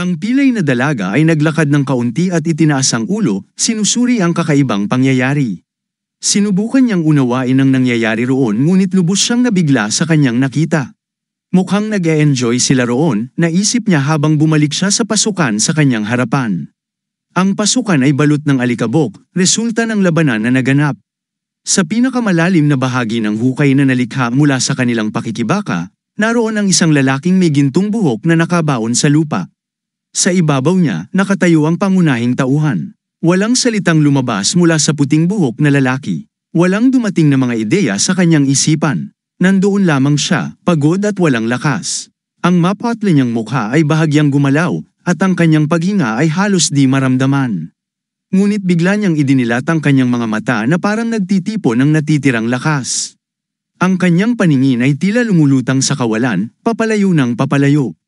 Ang pilay na dalaga ay naglakad ng kaunti at itinaas ang ulo, sinusuri ang kakaibang pangyayari. Sinubukan niyang unawain ang nangyayari roon ngunit lubos siyang nabigla sa kanyang nakita. Mukhang nag-e-enjoy sila roon, naisip niya habang bumalik siya sa pasukan sa kanyang harapan. Ang pasukan ay balot ng alikabok, resulta ng labanan na naganap. Sa pinakamalalim na bahagi ng hukay na nalikha mula sa kanilang pakikibaka, naroon ang isang lalaking may gintong buhok na nakabaon sa lupa. Sa ibabaw niya, nakatayo ang pangunahing tauhan. Walang salitang lumabas mula sa puting buhok na lalaki. Walang dumating na mga ideya sa kanyang isipan. Nandoon lamang siya, pagod at walang lakas. Ang mapatli niyang mukha ay bahagyang gumalaw, at ang kanyang paghinga ay halos di maramdaman. Ngunit bigla niyang idinilat ang kanyang mga mata na parang nagtitipo ng natitirang lakas. Ang kanyang paningin ay tila lumulutang sa kawalan, papalayo ng papalayo.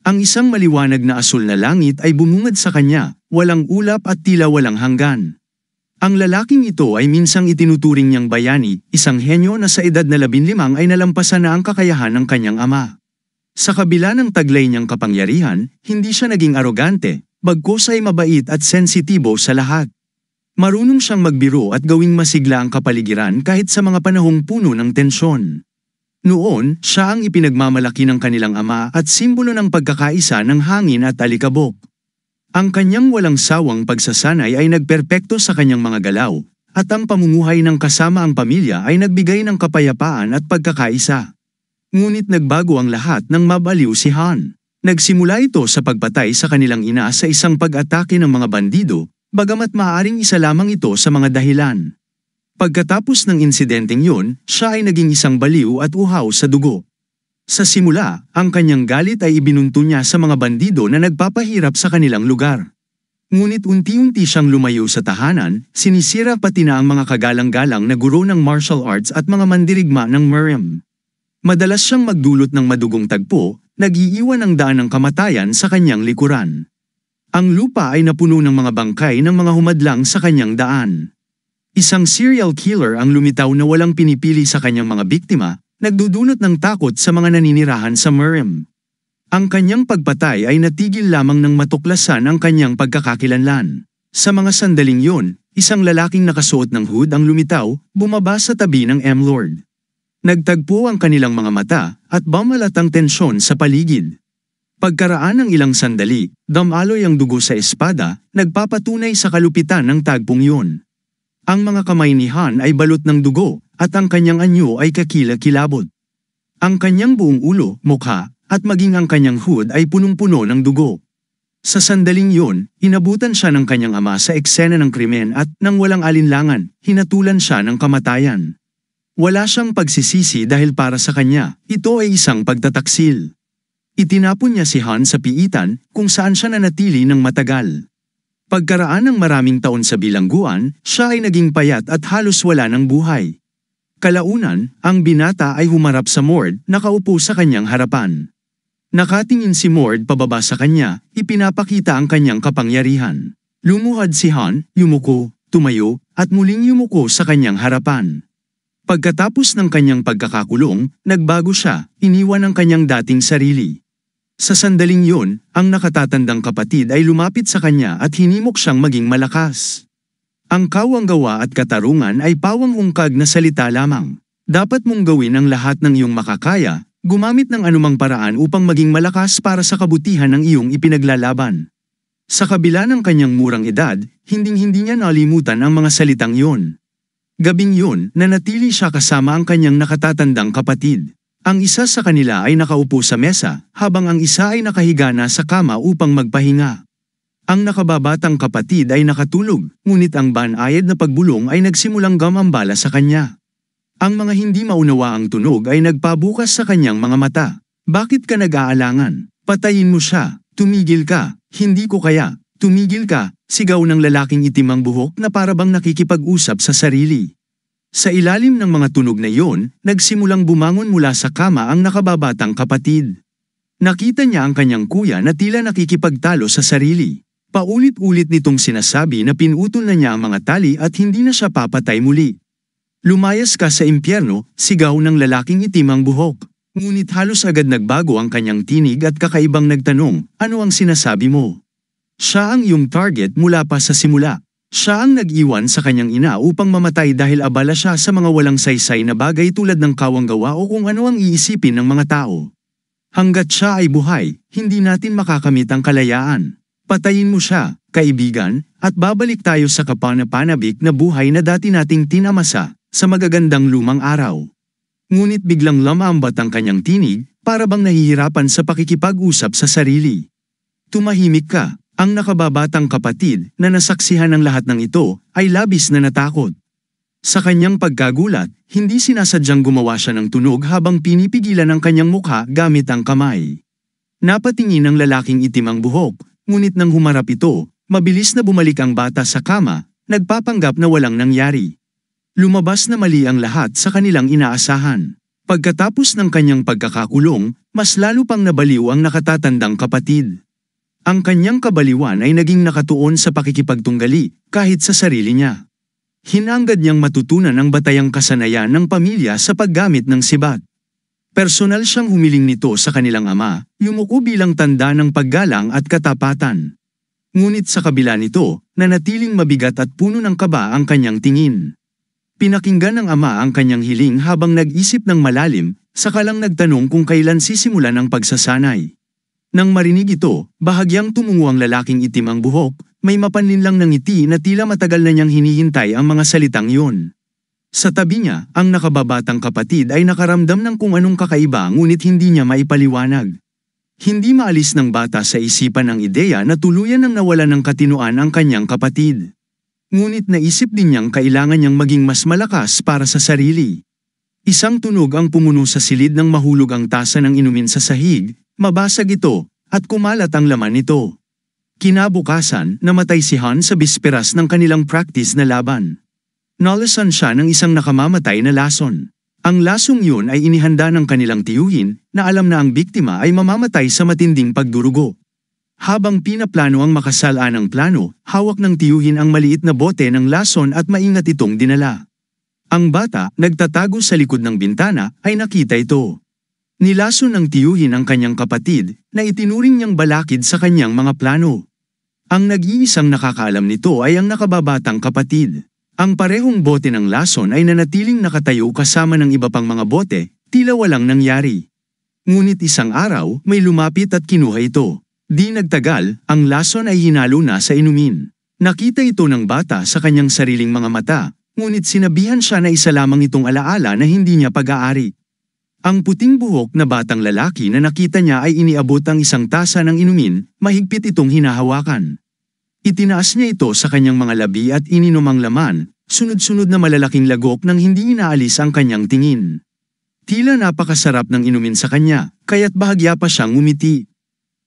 Ang isang maliwanag na asul na langit ay bumungad sa kanya, walang ulap at tila walang hanggan. Ang lalaking ito ay minsang itinuturing niyang bayani, isang henyo na sa edad na 15 ay nalampasan na ang kakayahan ng kanyang ama. Sa kabila ng taglay niyang kapangyarihan, hindi siya naging arogante, bagkus ay mabait at sensitibo sa lahat. Marunong siyang magbiro at gawing masigla ang kapaligiran kahit sa mga panahong puno ng tensyon. Noon, siya ang ipinagmamalaki ng kanilang ama at simbolo ng pagkakaisa ng hangin at alikabok. Ang kanyang walang sawang pagsasanay ay nagperpekto sa kanyang mga galaw, at ang pamumuhay ng kasama ang pamilya ay nagbigay ng kapayapaan at pagkakaisa. Ngunit nagbago ang lahat nang mabaliw si Han. Nagsimula ito sa pagpatay sa kanilang ina sa isang pag-atake ng mga bandido, bagamat maaaring isa lamang ito sa mga dahilan. Pagkatapos ng insidenteng yun, siya ay naging isang baliw at uhaw sa dugo. Sa simula, ang kanyang galit ay ibinunto niya sa mga bandido na nagpapahirap sa kanilang lugar. Ngunit unti-unti siyang lumayo sa tahanan, sinisira pati na ang mga kagalang-galang na guro ng martial arts at mga mandirigma ng Merriam. Madalas siyang magdulot ng madugong tagpo, nag-iiwan ang daan ng kamatayan sa kanyang likuran. Ang lupa ay napuno ng mga bangkay ng mga humadlang sa kanyang daan. Isang serial killer ang lumitaw na walang pinipili sa kanyang mga biktima, nagdudulot ng takot sa mga naninirahan sa Merriam. Ang kanyang pagpatay ay natigil lamang ng matuklasan ang kanyang pagkakakilanlan. Sa mga sandaling yun, isang lalaking nakasuot ng hood ang lumitaw, bumaba sa tabi ng M-Lord. Nagtagpo ang kanilang mga mata, at bumalat ang tensyon sa paligid. Pagkaraan ng ilang sandali, damaloy ang dugo sa espada, nagpapatunay sa kalupitan ng tagpong yun. Ang mga kamay ni Han ay balot ng dugo, at ang kanyang anyo ay kakilakilabot. Ang kanyang buong ulo, mukha, at maging ang kanyang hood ay punong-puno ng dugo. Sa sandaling yun, inabutan siya ng kanyang ama sa eksena ng krimen at, nang walang alinlangan, hinatulan siya ng kamatayan. Wala siyang pagsisisi dahil para sa kanya, ito ay isang pagtataksil. Itinapon niya si Han sa piitan, kung saan siya nanatili ng matagal. Pagkaraan ng maraming taon sa bilangguan, siya ay naging payat at halos wala ng buhay. Kalaunan, ang binata ay humarap sa Mord, nakaupo sa kanyang harapan. Nakatingin si Mord pababa sa kanya, ipinapakita ang kanyang kapangyarihan. Lumuhad si Han, yumuko, tumayo, at muling yumuko sa kanyang harapan. Pagkatapos ng kanyang pagkakakulong, nagbago siya, iniwan ang kanyang dating sarili. Sa sandaling yun, ang nakatatandang kapatid ay lumapit sa kanya at hinimok siyang maging malakas. Ang kawanggawa at katarungan ay pawang-ungkag na salita lamang. Dapat mong gawin ang lahat ng iyong makakaya, gumamit ng anumang paraan upang maging malakas para sa kabutihan ng iyong ipinaglalaban. Sa kabila ng kanyang murang edad, hinding-hindi niya nalimutan ang mga salitang yun. Gabing yun, nanatili siya kasama ang kanyang nakatatandang kapatid. Ang isa sa kanila ay nakaupo sa mesa, habang ang isa ay nakahiga na sa kama upang magpahinga. Ang nakababatang kapatid ay nakatulog, ngunit ang banayad na pagbulong ay nagsimulang gumambala sa kanya. Ang mga hindi maunawaang tunog ay nagpabukas sa kanyang mga mata. Bakit ka nag-aalangan? Patayin mo siya. Tumigil ka. Hindi ko kaya. Tumigil ka. Sigaw ng lalaking itim ang buhok na parabang nakikipag-usap sa sarili. Sa ilalim ng mga tunog na iyon, nagsimulang bumangon mula sa kama ang nakababatang kapatid. Nakita niya ang kanyang kuya na tila nakikipagtalo sa sarili. Paulit-ulit nitong sinasabi na pinutol na niya ang mga tali at hindi na siya papatay muli. Lumayas ka sa impyerno, sigaw ng lalaking itim ang buhok. Ngunit halos agad nagbago ang kanyang tinig at kakaibang nagtanong, ano ang sinasabi mo? Siya ang iyong target mula pa sa simula. Siya ang nag-iwan sa kanyang ina upang mamatay dahil abala siya sa mga walang saysay na bagay tulad ng kawanggawa o kung ano ang iisipin ng mga tao. Hanggat siya ay buhay, hindi natin makakamit ang kalayaan. Patayin mo siya, kaibigan, at babalik tayo sa kapanapanabik na buhay na dati nating tinamasa, sa magagandang lumang araw. Ngunit biglang lamambat ang kanyang tinig, para bang nahihirapan sa pakikipag-usap sa sarili. Tumahimik ka. Ang nakababatang kapatid na nasaksihan ng lahat ng ito ay labis na natakot. Sa kanyang pagkagulat, hindi sinasadyang gumawa siya ng tunog habang pinipigilan ang kanyang mukha gamit ang kamay. Napatingin ng lalaking itim ang buhok, ngunit nang humarap ito, mabilis na bumalik ang bata sa kama, nagpapanggap na walang nangyari. Lumabas na mali ang lahat sa kanilang inaasahan. Pagkatapos ng kanyang pagkakakulong, mas lalo pang nabaliw ang nakatatandang kapatid. Ang kanyang kabaliwan ay naging nakatuon sa pakikipagtunggali, kahit sa sarili niya. Hinangad niyang matutunan ang batayang kasanayan ng pamilya sa paggamit ng sibat. Personal siyang humiling nito sa kanilang ama, yumuko bilang tanda ng paggalang at katapatan. Ngunit sa kabila nito, nanatiling mabigat at puno ng kaba ang kanyang tingin. Pinakinggan ng ama ang kanyang hiling habang nag-isip ng malalim, saka lang nagtanong kung kailan sisimulan ang pagsasanay. Nang marinig ito, bahagyang tumungo ang lalaking itim ang buhok, may mapanlinlang ng ngiti na tila matagal na niyang hinihintay ang mga salitang yun. Sa tabi niya, ang nakababatang kapatid ay nakaramdam ng kung anong kakaiba ngunit hindi niya maipaliwanag. Hindi maalis ng bata sa isipan ang ideya na tuluyan nang nawalan ng katinuan ang kanyang kapatid. Ngunit naisip din niyang kailangan niyang maging mas malakas para sa sarili. Isang tunog ang pumuno sa silid nang mahulog ang tasa ng inumin sa sahig. Mabasag ito, at kumalat ang laman nito. Kinabukasan, namatay si Han sa bisperas ng kanilang practice na laban. Nalasan siya ng isang nakamamatay na lason. Ang lasong yun ay inihanda ng kanilang tiyuhin, na alam na ang biktima ay mamamatay sa matinding pagdurugo. Habang pinaplano ang makasalanang plano, hawak ng tiyuhin ang maliit na bote ng lason at maingat itong dinala. Ang bata, nagtatago sa likod ng bintana, ay nakita ito. Nilason ng tiyuhin ang kanyang kapatid na itinuring niyang balakid sa kanyang mga plano. Ang nag-iisang nakakaalam nito ay ang nakababatang kapatid. Ang parehong bote ng lason ay nanatiling nakatayo kasama ng iba pang mga bote, tila walang nangyari. Ngunit isang araw, may lumapit at kinuha ito. Di nagtagal, ang lason ay hinalo na sa inumin. Nakita ito ng bata sa kanyang sariling mga mata, ngunit sinabihan siya na isa lamang itong alaala na hindi niya pag-aari. Ang puting buhok na batang lalaki na nakita niya ay iniabot ang isang tasa ng inumin, mahigpit itong hinahawakan. Itinaas niya ito sa kanyang mga labi at ininom ang laman, sunod-sunod na malalaking lagok nang hindi inaalis ang kanyang tingin. Tila napakasarap ng inumin sa kanya, kaya't bahagya pa siyang umiti.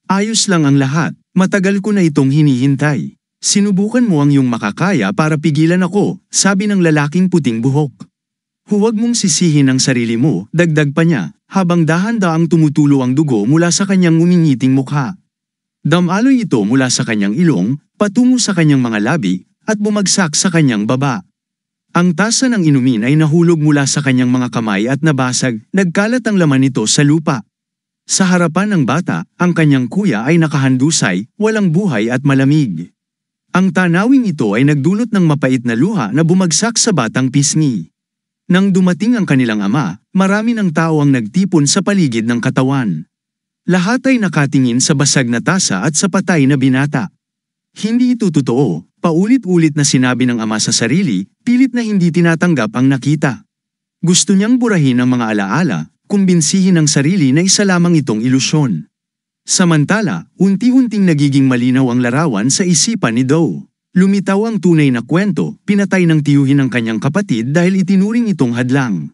Ayos lang ang lahat, matagal ko na itong hinihintay. Sinubukan mo ang iyong makakaya para pigilan ako, sabi ng lalaking puting buhok. Huwag mong sisihin ang sarili mo, dagdag pa niya, habang dahan-daang tumutulo ang dugo mula sa kanyang umingiting mukha. Damaloy ito mula sa kanyang ilong, patungo sa kanyang mga labi, at bumagsak sa kanyang baba. Ang tasa ng inumin ay nahulog mula sa kanyang mga kamay at nabasag, nagkalat ang laman nito sa lupa. Sa harapan ng bata, ang kanyang kuya ay nakahandusay, walang buhay at malamig. Ang tanawing ito ay nagdulot ng mapait na luha na bumagsak sa batang pisngi. Nang dumating ang kanilang ama, marami ng tao ang nagtipon sa paligid ng katawan. Lahat ay nakatingin sa basag na tasa at sa patay na binata. Hindi ito totoo, paulit-ulit na sinabi ng ama sa sarili, pilit na hindi tinatanggap ang nakita. Gusto niyang burahin ang mga alaala, kumbinsihin ang sarili na isa lamang itong ilusyon. Samantala, unti-unting nagiging malinaw ang larawan sa isipan ni Doe. Lumitaw ang tunay na kwento, pinatay ng tiyuhin ang kanyang kapatid dahil itinuring itong hadlang.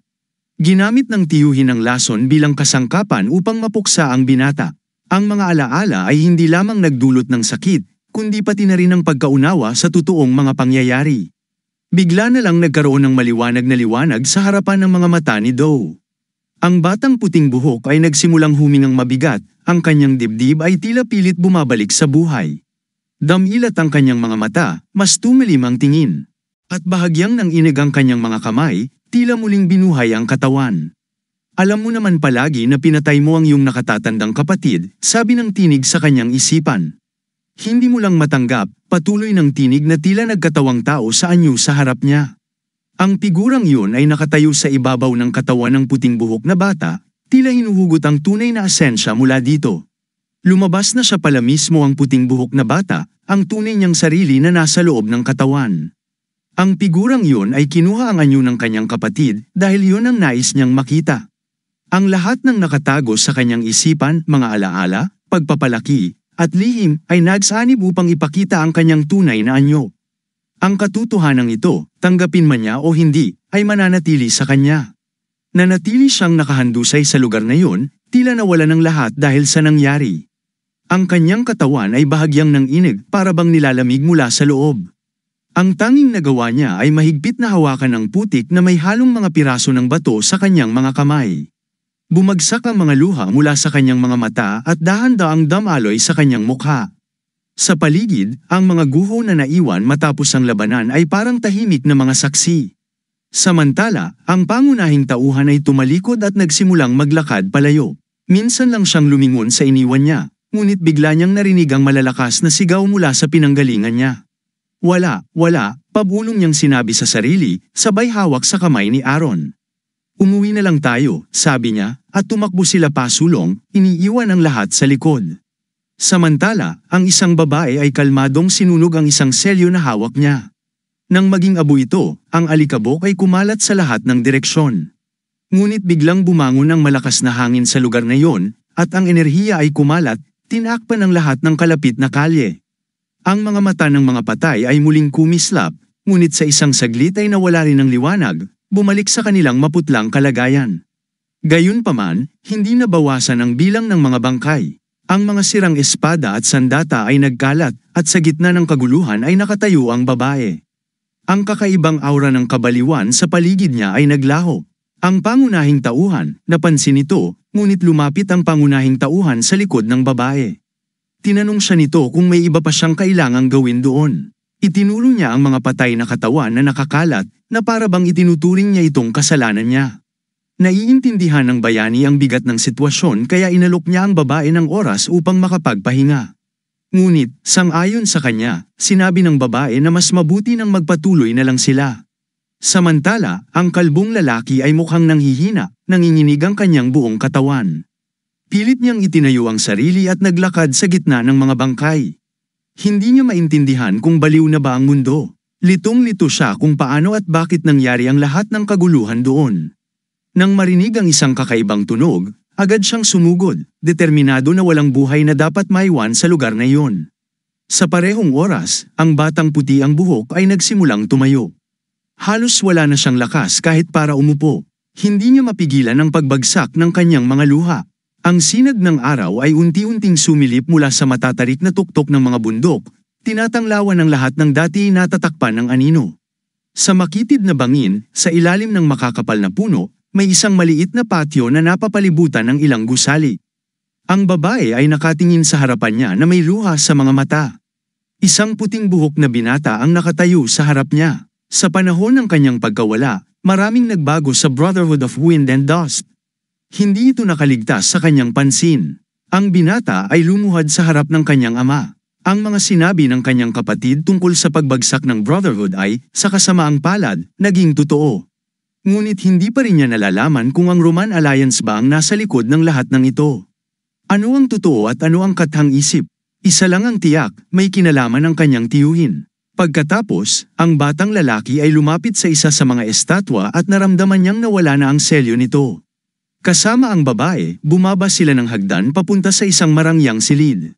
Ginamit ng tiyuhin ang lason bilang kasangkapan upang mapuksa ang binata. Ang mga alaala ay hindi lamang nagdulot ng sakit, kundi pati na rin ang pagkaunawa sa totoong mga pangyayari. Bigla na lang nagkaroon ng maliwanag na liwanag sa harapan ng mga mata ni Doe. Ang batang puting buhok ay nagsimulang humingang mabigat, ang kanyang dibdib ay tila pilit bumabalik sa buhay. Damilat ang kanyang mga mata, mas tumilim ang tingin. At bahagyang nang inig ang kanyang mga kamay, tila muling binuhay ang katawan. Alam mo naman palagi na pinatay mo ang iyong nakatatandang kapatid, sabi ng tinig sa kanyang isipan. Hindi mo lang matanggap, patuloy ng tinig na tila nagkatawang tao sa anyo sa harap niya. Ang figurang iyon ay nakatayo sa ibabaw ng katawan ng puting buhok na bata, tila hinuhugot ang tunay na asensya mula dito. Lumabas na siya pala mismo ang puting buhok na bata, ang tunay niyang sarili na nasa loob ng katawan. Ang figurang iyon ay kinuha ang anyo ng kanyang kapatid dahil iyon ang nais niyang makita. Ang lahat ng nakatago sa kanyang isipan, mga alaala, pagpapalaki, at lihim ay nagsanib upang ipakita ang kanyang tunay na anyo. Ang katotohanan ito, tanggapin man niya o hindi, ay mananatili sa kanya. Nanatili siyang nakahandusay sa lugar na iyon, tila nawala ng lahat dahil sa nangyari. Ang kanyang katawan ay bahagyang nanginig para bang nilalamig mula sa loob. Ang tanging nagawa niya ay mahigpit na hawakan ng putik na may halong mga piraso ng bato sa kanyang mga kamay. Bumagsak ang mga luha mula sa kanyang mga mata at dahan-daang damaloy sa kanyang mukha. Sa paligid, ang mga guho na naiwan matapos ang labanan ay parang tahimik na mga saksi. Samantala, ang pangunahing tauhan ay tumalikod at nagsimulang maglakad palayo. Minsan lang siyang lumingon sa iniwan niya, ngunit bigla niyang narinig ang malalakas na sigaw mula sa pinanggalingan niya. Wala, pabulong niyang sinabi sa sarili, sabay hawak sa kamay ni Aaron. Umuwi na lang tayo, sabi niya, at tumakbo sila pasulong, iniiwan ang lahat sa likod. Samantala, ang isang babae ay kalmadong sinunog ang isang selyo na hawak niya. Nang maging abo ito, ang alikabok ay kumalat sa lahat ng direksyon. Ngunit biglang bumangon ang malakas na hangin sa lugar na iyon, at ang enerhiya ay kumalat, tinakpan ang lahat ng kalapit na kalye. Ang mga mata ng mga patay ay muling kumislap, ngunit sa isang saglit ay nawala rin ng liwanag, bumalik sa kanilang maputlang kalagayan. Gayunpaman, hindi nabawasan ang bilang ng mga bangkay. Ang mga sirang espada at sandata ay nagkalat, at sa gitna ng kaguluhan ay nakatayo ang babae. Ang kakaibang aura ng kabaliwan sa paligid niya ay naglaho. Ang pangunahing tauhan, napansin ito, ngunit lumapit ang pangunahing tauhan sa likod ng babae. Tinanong siya nito kung may iba pa siyang kailangang gawin doon. Itinuro niya ang mga patay na katawan na nakakalat, na para bang itinuturing niya itong kasalanan niya. Naiintindihan ng bayani ang bigat ng sitwasyon kaya inalok niya ang babae ng oras upang makapagpahinga. Ngunit, sang-ayon sa kanya, sinabi ng babae na mas mabuti nang magpatuloy na lang sila. Samantala, ang kalbong lalaki ay mukhang nanghihina, nanginginig ang kanyang buong katawan. Pilit niyang itinayo ang sarili at naglakad sa gitna ng mga bangkay. Hindi niya maintindihan kung baliw na ba ang mundo. Litong-lito siya kung paano at bakit nangyari ang lahat ng kaguluhan doon. Nang marinig ang isang kakaibang tunog, agad siyang sumugod, determinado na walang buhay na dapat maiwan sa lugar na iyon. Sa parehong oras, ang batang puti ang buhok ay nagsimulang tumayo. Halos wala na siyang lakas kahit para umupo. Hindi niya mapigilan ang pagbagsak ng kanyang mga luha. Ang sinag ng araw ay unti-unting sumilip mula sa matatarik na tuktok ng mga bundok, tinatanglawan ng lahat ng dati natatakpan ng anino. Sa makitid na bangin, sa ilalim ng makakapal na puno, may isang maliit na patio na napapalibutan ng ilang gusali. Ang babae ay nakatingin sa harapan niya na may luha sa mga mata. Isang puting buhok na binata ang nakatayo sa harap niya. Sa panahon ng kanyang pagkawala, maraming nagbago sa Brotherhood of Wind and Dust. Hindi ito nakaligtas sa kanyang pansin. Ang binata ay lumuhad sa harap ng kanyang ama. Ang mga sinabi ng kanyang kapatid tungkol sa pagbagsak ng Brotherhood ay, sa kasamaang palad, naging totoo. Ngunit hindi pa rin niya nalalaman kung ang Roman Alliance ba ang nasa likod ng lahat ng ito. Ano ang totoo at ano ang kathang isip? Isa lang ang tiyak, may kinalaman ang kanyang tiyuhin. Pagkatapos, ang batang lalaki ay lumapit sa isa sa mga estatwa at naramdaman niyang nawala na ang selyo nito. Kasama ang babae, bumaba sila ng hagdan papunta sa isang marangyang silid.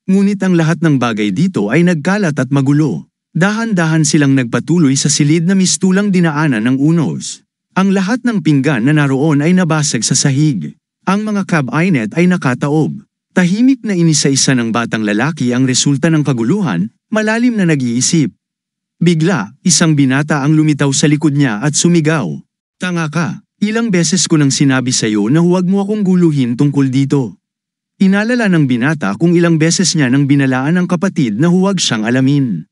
Ngunit ang lahat ng bagay dito ay nagkalat at magulo. Dahan-dahan silang nagpatuloy sa silid na mistulang dinaanan ng unos. Ang lahat ng pinggan na naroon ay nabasag sa sahig. Ang mga cabinet ay nakataob. Tahimik na inisa-isa ng batang lalaki ang resulta ng kaguluhan, malalim na nag-iisip. Bigla, isang binata ang lumitaw sa likod niya at sumigaw. Tanga ka! Ilang beses ko nang sinabi sa iyo na huwag mo akong guluhin tungkol dito. Inalala ng binata kung ilang beses niya nang binalaan ng kapatid na huwag siyang alamin.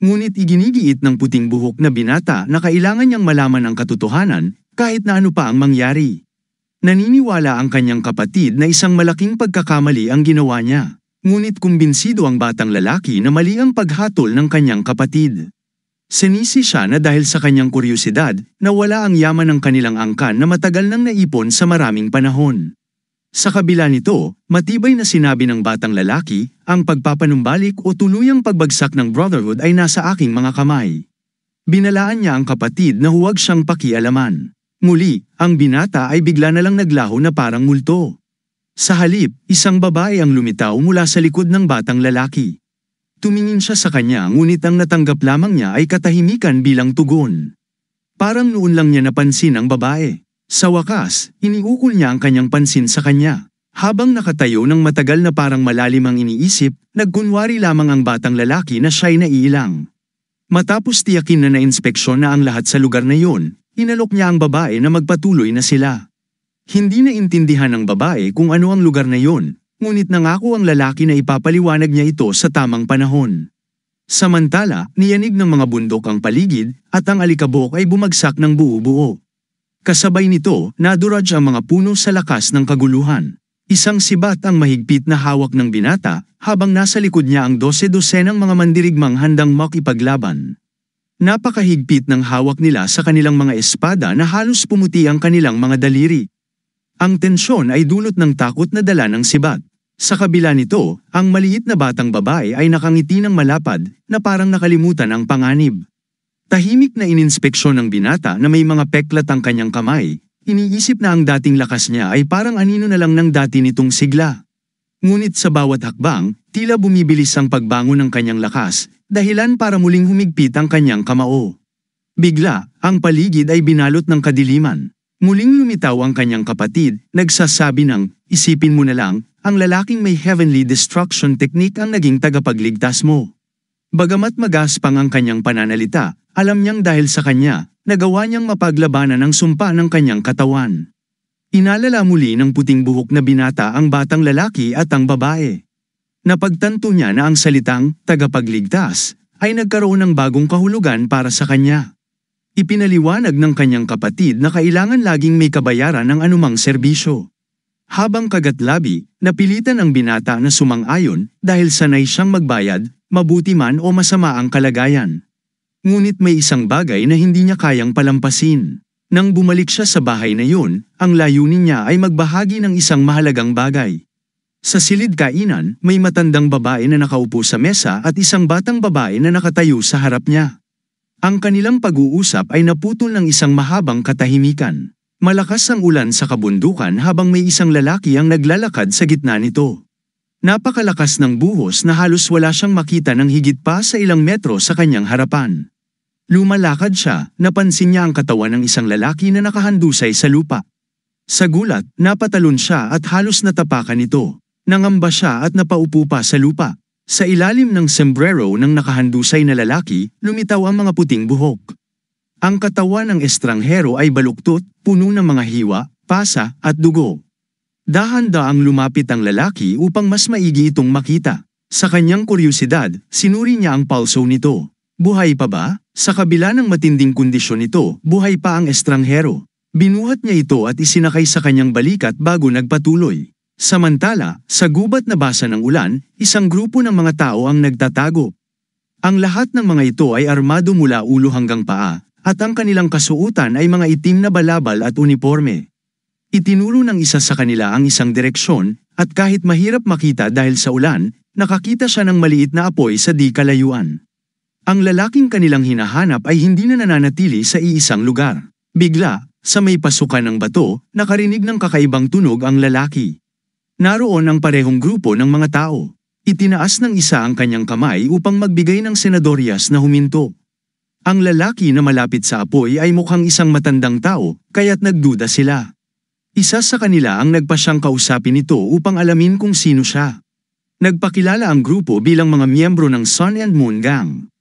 Ngunit iginigiit ng puting buhok na binata na kailangan niyang malaman ang katotohanan kahit na ano pa ang mangyari. Naniniwala ang kanyang kapatid na isang malaking pagkakamali ang ginawa niya, ngunit kumbinsido ang batang lalaki na mali ang paghatol ng kanyang kapatid. Sinisi siya na dahil sa kanyang kuryosidad, nawala ang yaman ng kanilang angkan na matagal nang naipon sa maraming panahon. Sa kabila nito, matibay na sinabi ng batang lalaki, ang pagpapanumbalik o tuluyang pagbagsak ng Brotherhood ay nasa aking mga kamay. Binalaan niya ang kapatid na huwag siyang pakialaman. Muli, ang binata ay bigla na lang naglaho na parang multo. Sa halip, isang babae ang lumitaw mula sa likod ng batang lalaki. Tumingin siya sa kanya ngunit ang natanggap lamang niya ay katahimikan bilang tugon. Parang noon lang niya napansin ang babae. Sa wakas, iniukol niya ang kanyang pansin sa kanya. Habang nakatayo ng matagal na parang malalim ang iniisip, nagkunwari lamang ang batang lalaki na siya'y naiilang. Matapos tiyakin na nainspeksyon na ang lahat sa lugar na yun, inalok niya ang babae na magpatuloy na sila. Hindi naintindihan ng babae kung ano ang lugar na yun, ngunit nangako ang lalaki na ipapaliwanag niya ito sa tamang panahon. Samantala, niyanig ng mga bundok ang paligid at ang alikabok ay bumagsak ng buo-buo. Kasabay nito, naduraj ang mga puno sa lakas ng kaguluhan. Isang sibat ang mahigpit na hawak ng binata, habang nasa likod niya ang 12-dosenang mga mandirigmang handang makipaglaban. Napakahigpit ng hawak nila sa kanilang mga espada na halos pumuti ang kanilang mga daliri. Ang tensyon ay dulot ng takot na dala ng sibat. Sa kabila nito, ang maliit na batang babae ay nakangiti ng malapad na parang nakalimutan ang panganib. Tahimik na ininspeksyon ng binata na may mga peklat ang kanyang kamay. Iniisip na ang dating lakas niya ay parang anino na lang ng dati nitong sigla. Ngunit sa bawat hakbang, tila bumibilis ang pagbangon ng kanyang lakas, dahilan para muling humigpit ang kanyang kamao. Bigla, ang paligid ay binalot ng kadiliman. Muling lumitaw ang kanyang kapatid, nagsasabi ng, isipin mo na lang, ang lalaking may heavenly destruction technique ang naging tagapagligtas mo. Bagamat magaspang ang kanyang pananalita, alam niyang dahil sa kanya, nagawa niyang mapaglabanan ang sumpa ng kanyang katawan. Inalala muli ng puting buhok na binata ang batang lalaki at ang babae. Napagtanto niya na ang salitang tagapagligtas ay nagkaroon ng bagong kahulugan para sa kanya. Ipinaliwanag ng kanyang kapatid na kailangan laging may kabayaran ng anumang serbisyo. Habang kagatlabi, napilitan ang binata na sumang-ayon dahil sanay siyang magbayad, mabuti man o masama ang kalagayan. Ngunit may isang bagay na hindi niya kayang palampasin. Nang bumalik siya sa bahay na yun, ang layunin niya ay magbahagi ng isang mahalagang bagay. Sa silid kainan, may matandang babae na nakaupo sa mesa at isang batang babae na nakatayo sa harap niya. Ang kanilang pag-uusap ay naputol ng isang mahabang katahimikan. Malakas ang ulan sa kabundukan habang may isang lalaki ang naglalakad sa gitna nito. Napakalakas ng buhos na halos wala siyang makita ng higit pa sa ilang metro sa kanyang harapan. Lumalakad siya, napansin niya ang katawan ng isang lalaki na nakahandusay sa lupa. Sa gulat, napatalon siya at halos natapakan ito. Nangamba siya at napaupo pa sa lupa. Sa ilalim ng sombrero ng nakahandusay na lalaki, lumitaw ang mga puting buhok. Ang katawan ng estranghero ay baluktot, puno ng mga hiwa, pasa, at dugo. Dahan-daang lumapit ang lalaki upang mas maigi itong makita. Sa kanyang kuryosidad, sinuri niya ang pulso nito. Buhay pa ba? Sa kabila ng matinding kondisyon nito, buhay pa ang estranghero. Binuhat niya ito at isinakay sa kanyang balikat bago nagpatuloy. Samantala, sa gubat na basa ng ulan, isang grupo ng mga tao ang nagtatago. Ang lahat ng mga ito ay armado mula ulo hanggang paa, at ang kanilang kasuotan ay mga itim na balabal at uniforme. Itinuro ng isa sa kanila ang isang direksyon, at kahit mahirap makita dahil sa ulan, nakakita siya ng maliit na apoy sa di kalayuan. Ang lalaking kanilang hinahanap ay hindi na nananatili sa iisang lugar. Bigla, sa may pasukan ng bato, nakarinig ng kakaibang tunog ang lalaki. Naroon ang parehong grupo ng mga tao. Itinaas ng isa ang kanyang kamay upang magbigay ng senadoryas na huminto. Ang lalaki na malapit sa apoy ay mukhang isang matandang tao, kaya't nagduda sila. Isa sa kanila ang nagpasyang kausapin ito upang alamin kung sino siya. Nagpakilala ang grupo bilang mga miyembro ng Sun and Moon Gang.